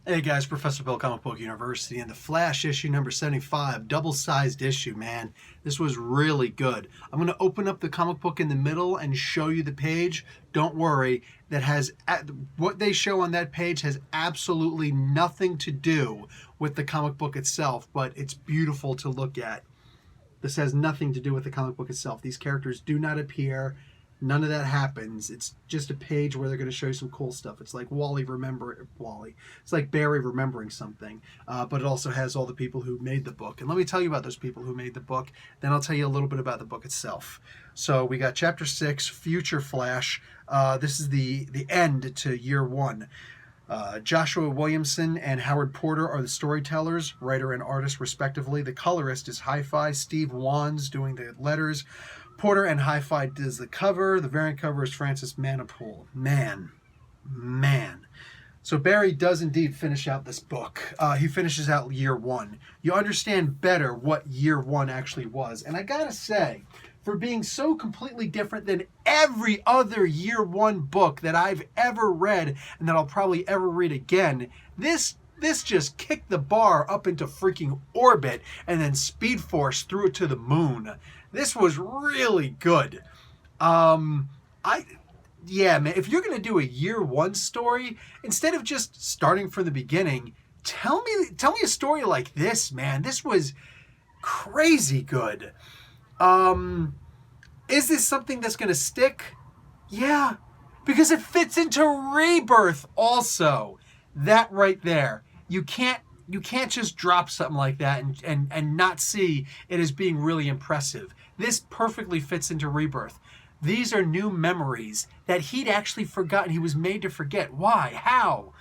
Hey guys, Professor Bill, Comic Book University, and the Flash issue number 75, double-sized issue, man. This was really good. I'm going to open up the comic book in the middle and show you the page. Don't worry, what they show on that page has absolutely nothing to do with the comic book itself, but it's beautiful to look at. This has nothing to do with the comic book itself. These characters do not appear. None of that happens. It's just a page where they're going to show you some cool stuff. It's like Wally. It's like Barry remembering something, but it also has all the people who made the book. And let me tell you about those people who made the book. Then I'll tell you a little bit about the book itself. So we got Chapter 6, Future Flash. This is the end to year 1. Joshua Williamson and Howard Porter are the storytellers, writer and artist respectively. The colorist is Hi-Fi. Steve Wands doing the letters. Porter and Hi-Fi does the cover. The variant cover is Francis Manipool. Man. So Barry does indeed finish out this book. He finishes out year 1. You understand better what year 1 actually was. And I gotta say, for being so completely different than every other year 1 book that I've ever read and that I'll probably ever read again, this just kicked the bar up into freaking orbit and then Speed Force threw it to the moon. This was really good. Yeah, man, if you're going to do a year 1 story, instead of just starting from the beginning, tell me a story like this, man. This was crazy good. Is this something that's going to stick? Yeah, because it fits into Rebirth also. That right there. You can't just drop something like that and not see it as being really impressive. This perfectly fits into Rebirth. These are new memories that he'd actually forgotten. He was made to forget. Why? How?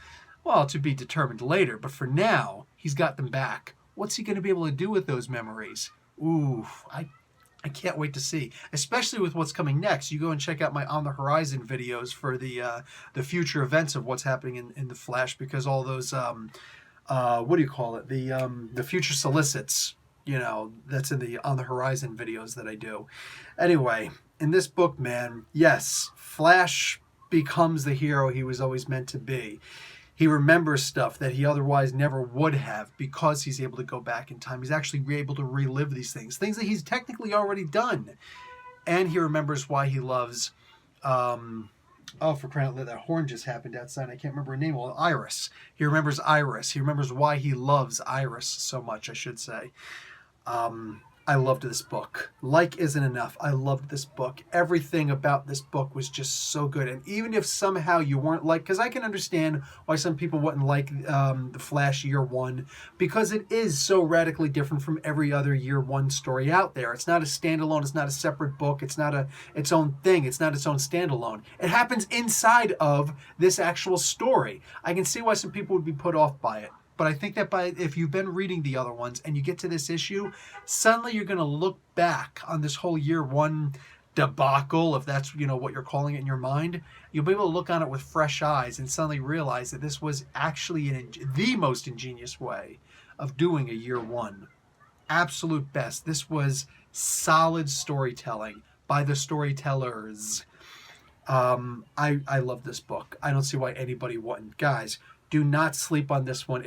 Well, to be determined later, but for now, he's got them back. What's he going to be able to do with those memories? Ooh, I can't wait to see, especially with what's coming next. You go and check out my On the Horizon videos for the future events of what's happening in the Flash, because all those what do you call it? The future solicits, that's in the On the Horizon videos that I do. Anyway, in this book, man, yes, Flash becomes the hero he was always meant to be. He remembers stuff that he otherwise never would have because he's able to go back in time. He's actually able to relive these things that he's technically already done. And he remembers why he loves, for crying out loud, that horn just happened outside. I can't remember her name. Well, Iris. He remembers Iris. He remembers why he loves Iris so much, I should say. I loved this book. Like isn't enough. I loved this book. Everything about this book was just so good. And even if somehow you weren't because I can understand why some people wouldn't like the Flash year 1, because it is so radically different from every other year 1 story out there. It's not a standalone. It's not a separate book. It's not its own thing. It's not its own standalone. It happens inside of this actual story. I can see why some people would be put off by it. But I think that if you've been reading the other ones and you get to this issue, suddenly you're going to look back on this whole year 1 debacle, if that's what you're calling it in your mind. You'll be able to look on it with fresh eyes and suddenly realize that this was actually the most ingenious way of doing a year 1. Absolute best. This was solid storytelling by the storytellers. I love this book. I don't see why anybody wouldn't. Guys, do not sleep on this one.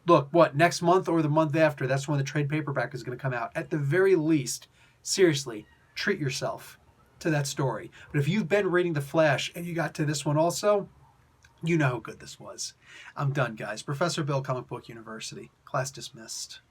Look, next month or the month after, that's when the trade paperback is going to come out. At the very least, seriously, treat yourself to that story. But if you've been reading The Flash and you got to this one also, you know how good this was. I'm done, guys. Professor Bill, Comic Book University. Class dismissed.